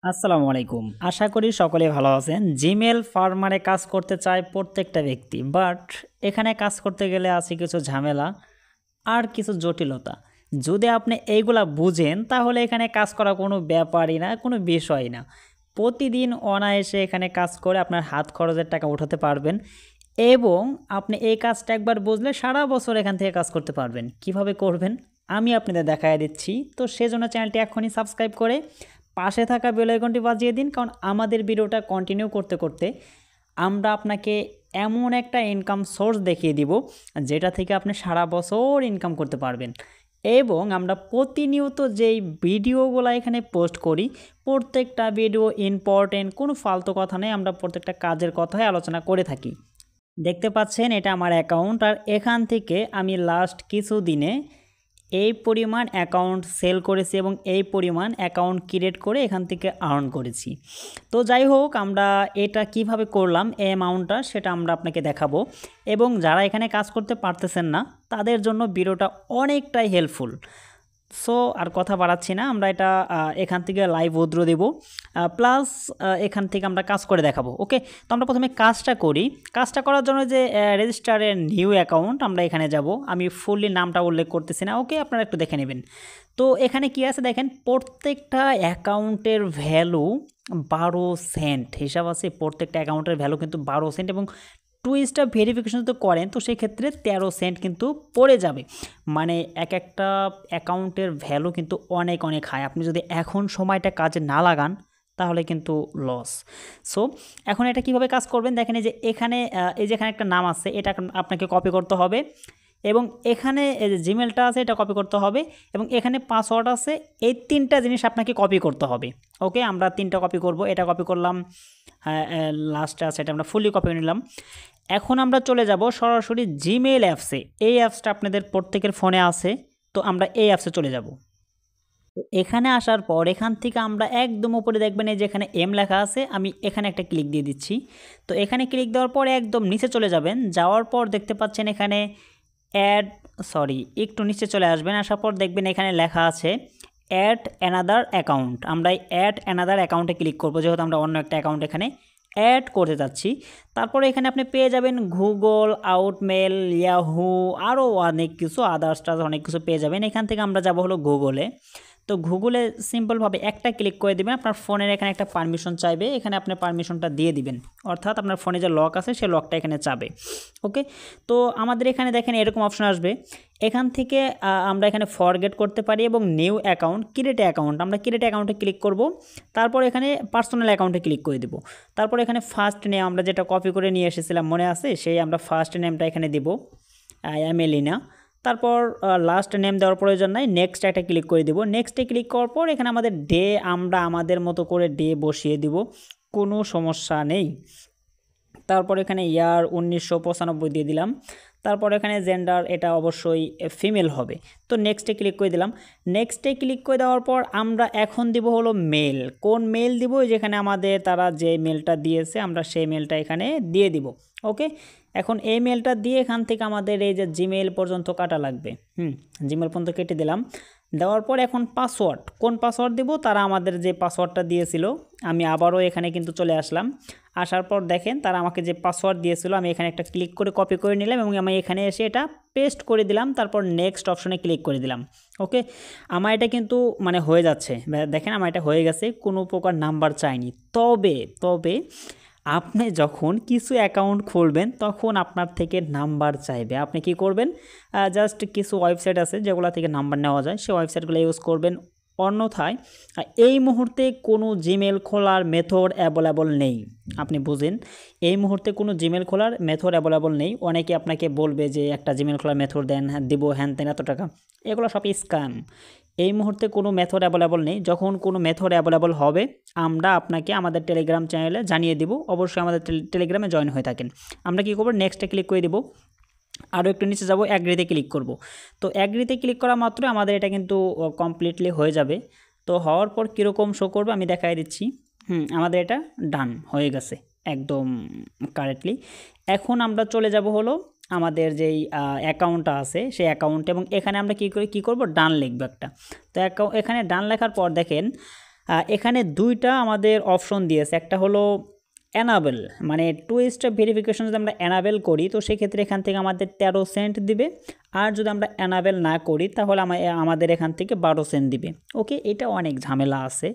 আসসালামু আলাইকুম। আশা করি সকলে ভালো আছেন। জিমেইল ফার্মারে কাজ করতে চায় প্রত্যেকটা ব্যক্তি। বাট এখানে কাজ করতে গেলে আছে কিছু ঝামেলা আর কিছু জটিলতা। যদি আপনি এইগুলা বুঝেন তাহলে এখানে কাজ করা কোনো ব্যাপারই না, কোনো বিষয়ই না। প্রতিদিন অনায়াসে এখানে কাজ করে আপনার হাত খরচের টাকা উঠাতে পারবেন এবং আপনি এই কাজটা একবার বুঝলে সারা বছর এখান থেকে কাজ করতে পারবেন। কিভাবে করবেন? আমি আপনাদের দেখায় দিচ্ছি। তো সেজন্য চ্যানেলটি এখনই সাবস্ক্রাইব করে পাশে থাকা বেল আইকনটি বাজিয়ে দিন, কারণ আমাদের ভিডিওটা কন্টিনিউ করতে করতে আমরা আপনাকে এমন একটা ইনকাম সোর্স দেখিয়ে দিব যেটা থেকে আপনি সারা বছর ইনকাম করতে পারবেন। এবং আমরা প্রতিনিয়ত যেই ভিডিওগুলো এখানে পোস্ট করি প্রত্যেকটা ভিডিও ইম্পর্টেন্ট, কোনো ফালতু কথা নেই, আমরা প্রত্যেকটা কাজের কথাই আলোচনা করে থাকি। দেখতে পাচ্ছেন এটা আমার অ্যাকাউন্ট, আর এখান থেকে আমি লাস্ট কিছু দিনে এই পরিমাণ অ্যাকাউন্ট সেল করেছি এবং এই পরিমাণ অ্যাকাউন্ট ক্রিয়েট করে এখান থেকে আর্ন করেছি। তো যাই হোক, আমরা এটা কিভাবে করলাম এই অ্যামাউন্টটা সেটা আমরা আপনাকে দেখাবো। এবং যারা এখানে কাজ করতে পারতেছেন না তাদের জন্য ভিডিওটা অনেকটাই হেল্পফুল। সো আর কথা বাড়াচ্ছি না, আমরা এটা এখান থেকে লাইভ উইথড্র দেব, প্লাস এখান থেকে আমরা কাজ করে দেখাবো। ওকে, তো আমরা প্রথমে কাজটা করি। কাজটা করার জন্য যে রেজিস্টারের নিউ অ্যাকাউন্ট আমরা এখানে যাব, আমি ফুললি নামটা উল্লেখ করতেছি না। ওকে, আপনারা একটু দেখে নেবেন। তো এখানে কি আছে দেখেন, প্রত্যেকটা অ্যাকাউন্টের ভ্যালু 12 সেন্ট হিসাব আছে। প্রত্যেকটা অ্যাকাউন্টের ভ্যালু কিন্তু 12 সেন্ট, এবং টু স্টেপ ভেরিফিকেশন যদি করেন তো সেক্ষেত্রে 13 সেন্ট কিন্তু পড়ে যাবে। মানে এক একটা অ্যাকাউন্টের ভ্যালু কিন্তু অনেক অনেক হাই। আপনি যদি এখন সময়টা কাজে না লাগান তাহলে কিন্তু লস। সো এখন এটা কিভাবে কাজ করবেন দেখেন, এই যে এখানে এখানে একটা নাম আছে, এটা আপনাকে কপি করতে হবে এবং এখানে এই যে জিমেলটা আছে এটা কপি করতে হবে এবং এখানে পাসওয়ার্ড আছে, এই তিনটা জিনিস আপনাকে কপি করতে হবে। ওকে, আমরা তিনটা কপি করব। এটা কপি করলাম, লাস্টে আছে এটা আমরা ফুলি কপি নিলাম। এখন আমরা চলে যাব সরাসরি জিমেইল অ্যাপসে। এই অ্যাপসটা আপনাদের প্রত্যেকের ফোনে আছে, তো আমরা এই অ্যাপসে চলে যাব। তো এখানে আসার পর এখান থেকে আমরা একদম উপরে দেখবেন এই যেখানে এম লেখা আছে, আমি এখানে একটা ক্লিক দিয়ে দিচ্ছি। তো এখানে ক্লিক দেওয়ার পর একদম নিচে চলে যাবেন, যাওয়ার পর দেখতে পাচ্ছেন এখানে একটু নিচে চলে আসবেন, আসার পর দেখবেন এখানে লেখা আছে অ্যাড অ্যানাদার অ্যাকাউন্ট। আমরা এই অ্যাড অ্যানাদার অ্যাকাউন্টে ক্লিক করব, যেহেতু আমরা অন্য একটা অ্যাকাউন্ট এখানে অ্যাড করতে যাচ্ছি। তারপরে এখানে আপনি পেয়ে যাবেন গুগল, আউটমেল, ইয়াহু, আরও অনেক কিছু আদার্স অনেক কিছু পেয়ে যাবেন। এখান থেকে আমরা যাব হলো গুগলে। তো গুগলে সিম্পলভাবে একটা ক্লিক করে দেবেন। আপনার ফোনের এখানে একটা পারমিশন চাইবে, এখানে আপনি পারমিশনটা দিয়ে দিবেন, অর্থাৎ আপনার ফোনে যে লক আছে সেই লকটা এখানে চাবে। ওকে, তো আমাদের এখানে দেখেন এরকম অপশন আসবে। এখান থেকে আমরা এখানে ফরগেট করতে পারি এবং নিউ অ্যাকাউন্ট, ক্রিয়েট অ্যাকাউন্ট, আমরা ক্রিয়েট অ্যাকাউন্টে ক্লিক করব। তারপর এখানে পার্সোনাল অ্যাকাউন্টে ক্লিক করে দেব। তারপর এখানে ফার্স্ট নেম আমরা যেটা কপি করে নিয়ে এসেছিলাম মনে আছে, সেই আমরা ফার্স্ট নেমটা এখানে দিব, আই এম এলিনা। তারপর লাস্ট নেম দেওয়ার প্রয়োজন নাই, নেক্সট একটা ক্লিক করে দিব। নেক্সটে ক্লিক করার পর এখানে আমাদের ডে আমরা আমাদের মতো করে ডে বসিয়ে দিব, কোনো সমস্যা নেই। তারপর এখানে ইয়ার 1995 দিয়ে দিলাম। তারপর এখানে জেন্ডার এটা অবশ্যই ফিমেল হবে। তো নেক্সটে ক্লিক করে দিলাম। নেক্সটে ক্লিক করে দেওয়ার পর আমরা এখন দিব হলো মেল। কোন মেল দিব? যেখানে আমাদের তারা যে মেলটা দিয়েছে আমরা সেই মেলটা এখানে দিয়ে দিব। ওকে, এখন এই মেলটা দিয়ে এখান থেকে আমাদের এই যে জিমেইল পর্যন্ত কাটা লাগবে। জিমেইল পর্যন্ত কেটে দিলাম। দেওয়ার পর এখন পাসওয়ার্ড, কোন পাসওয়ার্ড দিব? তারা আমাদের যে পাসওয়ার্ডটা দিয়েছিল, আমি আবারও এখানে কিন্তু চলে আসলাম। আসার পর দেখেন তারা আমাকে যে পাসওয়ার্ড দিয়েছিল আমি এখানে একটা ক্লিক করে কপি করে নিলাম এবং আমি এখানে এসে এটা পেস্ট করে দিলাম। তারপর নেক্সট অপশনে ক্লিক করে দিলাম। ওকে, আমার এটা কিন্তু মানে হয়ে যাচ্ছে, দেখেন আমার এটা হয়ে গেছে, কোনো প্রকার নাম্বার চাইনি। তবে আপনি যখন কিছু অ্যাকাউন্ট খুলবেন তখন আপনার থেকে নাম্বার চাইবে। আপনি কি করবেন? জাস্ট কিছু ওয়েবসাইট আছে যেগুলো থেকে নাম্বার নেওয়া যায়, সেই ওয়েবসাইটগুলো ইউজ করবেন। অন্যথায় এই মুহূর্তে কোনো জিমেল খোলার মেথড অ্যাভেলেবল নেই। আপনি বুঝেন, এই মুহূর্তে কোনো জিমেল খোলার মেথড অ্যাভেলেবল নেই। অনেকে আপনাকে বলবে যে একটা জিমেল খোলার মেথড দেন, দিব হ্যান তেন এত টাকা, এগুলো সব স্ক্যাম। এই মুহূর্তে কোনো মেথড অ্যাভেলেবল নেই। যখন কোনো মেথড অ্যাভেলেবল হবে আমরা আপনাকে আমাদের টেলিগ্রাম চ্যানেলে জানিয়ে দিব। অবশ্যই আমাদের টেলিগ্রামে জয়েন হয়ে থাকেন। আমরা কী করব, নেক্সটে ক্লিক করে দেব। আরও একটু নিচে যাব, অ্যাগ্রিতে ক্লিক করব। তো অ্যাগ্রিতে ক্লিক করা মাত্র আমাদের এটা কিন্তু কমপ্লিটলি হয়ে যাবে। তো হওয়ার পর কীরকম শো করবে আমি দেখাই দিচ্ছি। আমাদের এটা ডান হয়ে গেছে একদম কারেক্টলি। এখন আমরা চলে যাব হলো আমাদের যেই অ্যাকাউন্টটা আছে সেই অ্যাকাউন্টে, এবং এখানে আমরা কী করব, ডান লিখব একটা। তো এখানে ডান লেখার পর দেখেন এখানে দুইটা আমাদের অপশন দিয়েছে, একটা হলো অ্যানাবেল, মানে 2 স্টেপ ভেরিফিকেশন যদি আমরা অ্যানাবেল করি তো সেক্ষেত্রে এখান থেকে আমাদের 13 সেন্ট দিবে, আর যদি আমরা অ্যানাবেল না করি তাহলে আমাদের এখান থেকে 12 সেন্ট দিবে। ওকে, এটা অনেক ঝামেলা আছে,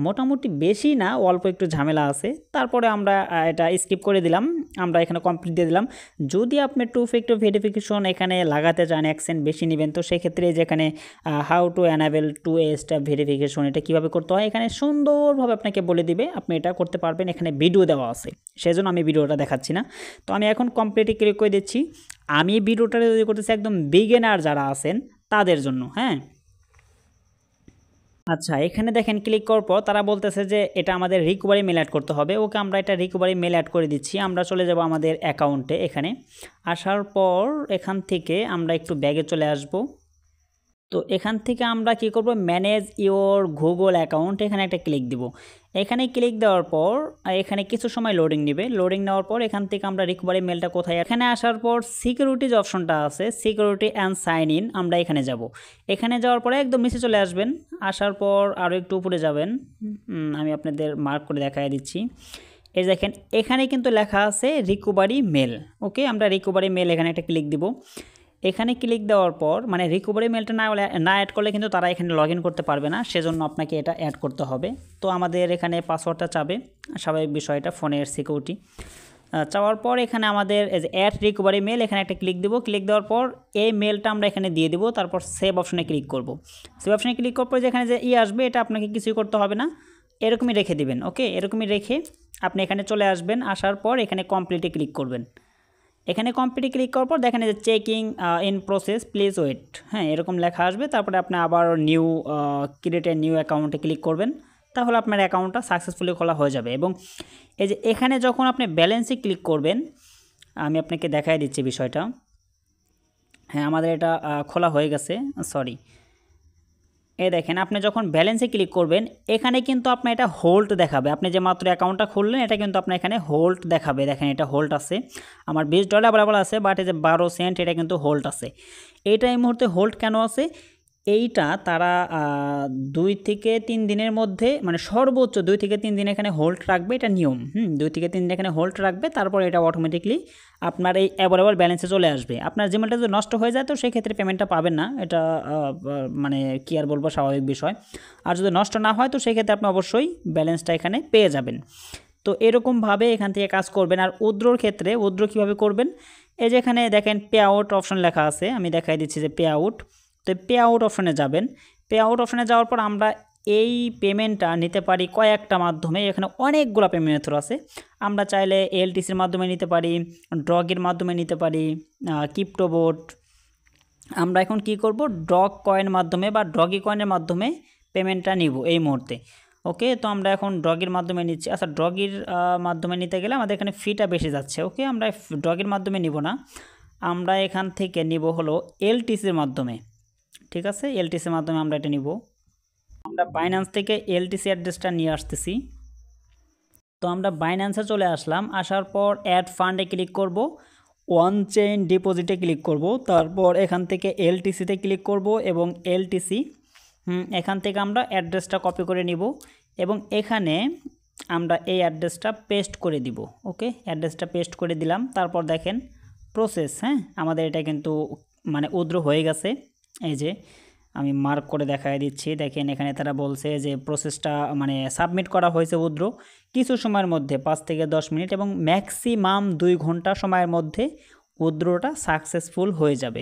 মোটামুটি বেশি না, অল্প একটু ঝামেলা আছে। তারপরে আমরা এটা স্কিপ করে দিলাম, আমরা এখানে কমপ্লিট দিয়ে দিলাম। যদি আপনি 2 ফ্যাক্টর ভেরিফিকেশন এখানে লাগাতে চান, 1 সেন্ট বেশি নেবেন, তো সেক্ষেত্রে যেখানে how to enable 2 step verification এটা কীভাবে করতে হয় এখানে সুন্দরভাবে আপনাকে বলে দিবে, আপনি এটা করতে পারবেন। এখানে ভিডিও দেওয়া আছে, সেজন্য আমি ভিডিওটা দেখাচ্ছি না। তো আমি এখন কমপ্লিটে ক্লিক করে দিচ্ছি। আমি ভিডিওটা যদি করতেছি একদম বিগিনার যারা আছেন তাদের জন্য, হ্যাঁ। আচ্ছা, এখানে দেখেন ক্লিক করার পর তারা বলতেছে যে এটা আমাদের রিকভারি মেল অ্যাড করতে হবে। ওকে, আমরা এটা রিকভারি মেল অ্যাড করে দিচ্ছি। আমরা চলে যাব আমাদের অ্যাকাউন্টে। এখানে আসার পর এখান থেকে আমরা একটু ব্যাগে চলে আসব। তো এখান থেকে আমরা কি করব, ম্যানেজ ইওর গুগল অ্যাকাউন্ট, এখানে একটা ক্লিক দিব। এখানে ক্লিক দেওয়ার পর এখানে কিছু সময় লোডিং নেবে। লোডিং নেওয়ার পর এখান থেকে আমরা রিকভারি মেলটা কোথায়, এখানে আসার পর সিকিউরিটিজ অপশনটা আছে, সিকিউরিটি অ্যান্ড সাইন ইন, আমরা এখানে যাব। এখানে যাওয়ার পরে একদম নিচে চলে আসবেন। আসার পর আরও একটু উপরে যাবেন, আমি আপনাদের মার্ক করে দেখাই দিচ্ছি। এই দেখেন এখানে কিন্তু লেখা আছে রিকভারি মেল। ওকে, আমরা রিকভারি মেল এখানে একটা ক্লিক দিব। এখানে ক্লিক দেওয়ার পর মানে রিকভারি মেলটা না অ্যাড করলে কিন্তু তারা এখানে লগ ইন করতে পারবে না, সেজন্য আপনাকে এটা অ্যাড করতে হবে। তো আমাদের এখানে পাসওয়ার্ডটা চাবে, স্বাভাবিক বিষয়টা, ফোনের সিকিউরিটি চাওয়ার পর এখানে আমাদের অ্যাড রিকভারি মেল, এখানে একটা ক্লিক দিব। ক্লিক দেওয়ার পর এই মেলটা আমরা এখানে দিয়ে দিব। তারপর সেভ অপশনে ক্লিক করব। সেভ অপশনে ক্লিক করার পর যেখানে যে আসবে এটা আপনাকে কিছুই করতে হবে না, এরকমই রেখে দিবেন। ওকে, এরকমই রেখে আপনি এখানে চলে আসবেন। আসার পর এখানে কমপ্লিটে ক্লিক করবেন। এখানে কমপ্লিটে ক্লিক করার পর দেখেন যে checking in process, please wait, হ্যাঁ এরকম লেখা আসবে। তারপরে আপনি আবার নিউ ক্রিয়েট এ নিউ অ্যাকাউন্টে ক্লিক করবেন, তাহলে আপনার অ্যাকাউন্টটা সাকসেসফুলি খোলা হয়ে যাবে। এবং এই যে এখানে যখন আপনি ব্যালেন্সে ক্লিক করবেন, আমি আপনাকে দেখাই দিচ্ছি বিষয়টা। হ্যাঁ, আমাদের এটা খোলা হয়ে গেছে, সরি। এই দেখেন আপনি যখন ব্যালেন্সে ক্লিক করবেন এখানে কিন্তু আপনার এটা হোল্ড দেখাবে। আপনি যে মাত্র অ্যাকাউন্টটা খুললেন এটা কিন্তু আপনার এখানে হোল্ড দেখাবে। দেখেন এটা হোল্ড আছে, আমার $20 অ্যাভেলেবল আছে, বাট এই যে 12 সেন্ট এটা কিন্তু হোল্ড আছে। এইটা এই মুহূর্তে হোল্ড কেন আছে, এইটা তারা 2 থেকে 3 দিনের মধ্যে, মানে সর্বোচ্চ 2 থেকে 3 দিন এখানে হোল্ড রাখবে, এটা নিয়ম। 2 থেকে 3 দিন এখানে হোল্ড রাখবে, তারপর এটা অটোমেটিকলি আপনার এই অ্যাভেলেবল ব্যালেন্সে চলে আসবে। আপনার জিমেলটা যদি নষ্ট হয়ে যায় তো সেক্ষেত্রে পেমেন্টটা পাবেন না, এটা মানে কি আর বলবো, স্বাভাবিক বিষয়। আর যদি নষ্ট না হয় তো সেক্ষেত্রে আপনি অবশ্যই ব্যালেন্সটা এখানে পেয়ে যাবেন। তো এরকমভাবে এখান থেকে কাজ করবেন। আর উইথড্রর ক্ষেত্রে উইথড্র কীভাবে করবেন, এই যে এখানে দেখেন পে আউট অপশন লেখা আছে, আমি দেখাই দিচ্ছি যে পে আউট। তো পে আউট অপশনে যাবেন। পে আউট অপশনে যাওয়ার পর আমরা এই পেমেন্টটা নিতে পারি কয়েকটা মাধ্যমে, এখানে অনেকগুলো পেমেন্ট মেথড আছে। আমরা চাইলে এলটিসির মাধ্যমে নিতে পারি, ড্রগের মাধ্যমে নিতে পারি, ক্রিপ্টোবোট। আমরা এখন কি করব, ডগ কয়েন মাধ্যমে বা ডগি কয়েনের মাধ্যমে পেমেন্টটা নিব এই মুহূর্তে। ওকে, তো আমরা এখন ডগের মাধ্যমে নিচ্ছি। আচ্ছা, ডগের মাধ্যমে নিতে গেলে আমাদের এখানে ফিটা বেশি যাচ্ছে। ওকে, আমরা ডগের মাধ্যমে নিব না, আমরা এখান থেকে নিব হলো এলটিসির মাধ্যমে। ঠিক আছে, এলটিসির মাধ্যমে আমরা এটা নিব। আমরা বাইন্যান্স থেকে এলটিসি অ্যাড্রেসটা নিয়ে আসতেছি। তো আমরা বাইন্যান্সে চলে আসলাম। আসার পর অ্যাড ফান্ডে ক্লিক করব, ওয়ান চেইন ডিপোজিটে ক্লিক করব। তারপর এখান থেকে এলটিসিতে ক্লিক করব এবং এলটিসি এখান থেকে আমরা অ্যাড্রেসটা কপি করে নিব এবং এখানে আমরা এই অ্যাড্রেসটা পেস্ট করে দিব। ওকে, অ্যাড্রেসটা পেস্ট করে দিলাম। তারপর দেখেন প্রসেস, হ্যাঁ আমাদের এটা কিন্তু মানে উইথড্র হয়ে গেছে। এই যে আমি মার্ক করে দেখাই দিচ্ছি, দেখেন এখানে তারা বলছে যে প্রসেসটা মানে সাবমিট করা হয়েছে উইথড্র কিছু সময়ের মধ্যে 5 থেকে 10 মিনিট এবং ম্যাক্সিমাম 2 ঘন্টা সময়ের মধ্যে উইথড্রটা সাকসেসফুল হয়ে যাবে।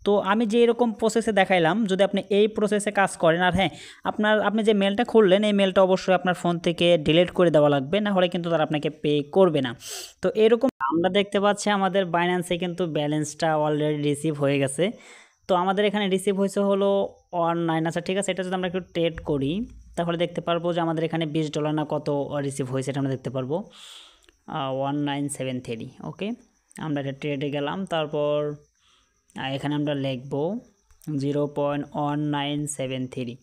তো আমি যে এরকম প্রসেসে দেখাইলাম, যদি আপনি এই প্রসেসে কাজ করেন, আর হ্যাঁ আপনি যে মেলটা খুললেন এই মেলটা অবশ্যই আপনার ফোন থেকে ডিলিট করে দেওয়া লাগবে, না হলে কিন্তু তারা আপনাকে পে করবে না। তো এরকম আমরা দেখতে পাচ্ছি আমাদের বাইন্যান্সে কিন্তু ব্যালেন্সটা অলরেডি রিসিভ হয়ে গেছে। তো আমাদের এখানে রিসিভ হয়েছে হলো 19। আচ্ছা ঠিক আছে, এটা যদি আমরা একটু ট্রেড করি তাহলে দেখতে পারবো যে আমাদের এখানে $20 না কত রিসিভ হয়েছে, এটা আমরা দেখতে পারবো 1973। ওকে, আমরা এটা ট্রেডে গেলাম। তারপর এখানে আমরা লিখব 0.1973,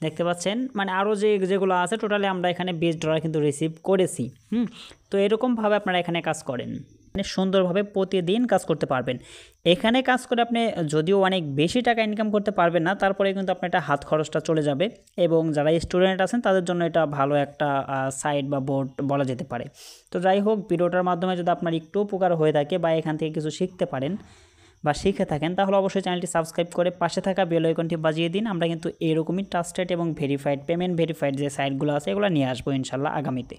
দেখতে পাচ্ছেন মানে আরও যেগুলো আছে টোটালি আমরা এখানে $20 কিন্তু রিসিভ করেছি। তো এরকমভাবে আপনারা এখানে কাজ করেন। সুন্দরভাবে প্রতিদিন কাজ করতে পারবেন। এখানে কাজ করে আপনি যদিও অনেক বেশি টাকা ইনকাম করতে পারবেন না, তারপরে কিন্তু আপনার এটা হাত খরচটা চলে যাবে এবং যারা স্টুডেন্ট আছেন তাদের জন্য এটা ভালো একটা সাইট বা বোর্ড বলা যেতে পারে। তো যাই হোক, ভিডিওটার মাধ্যমে যদি আপনার একটু উপকার হয়ে থাকে বা এখান থেকে কিছু শিখতে পারেন বা শিখে থাকেন, তাহলে অবশ্যই চ্যানেলটি সাবস্ক্রাইব করে পাশে থাকা বেল আইকনটি বাজিয়ে দিন। আমরা কিন্তু এরকমই ট্রাস্টেড এবং ভেরিফাইড, পেমেন্ট ভেরিফাইড যে সাইটগুলো আছে এগুলো নিয়ে আসবো ইনশাল্লাহ আগামীতে।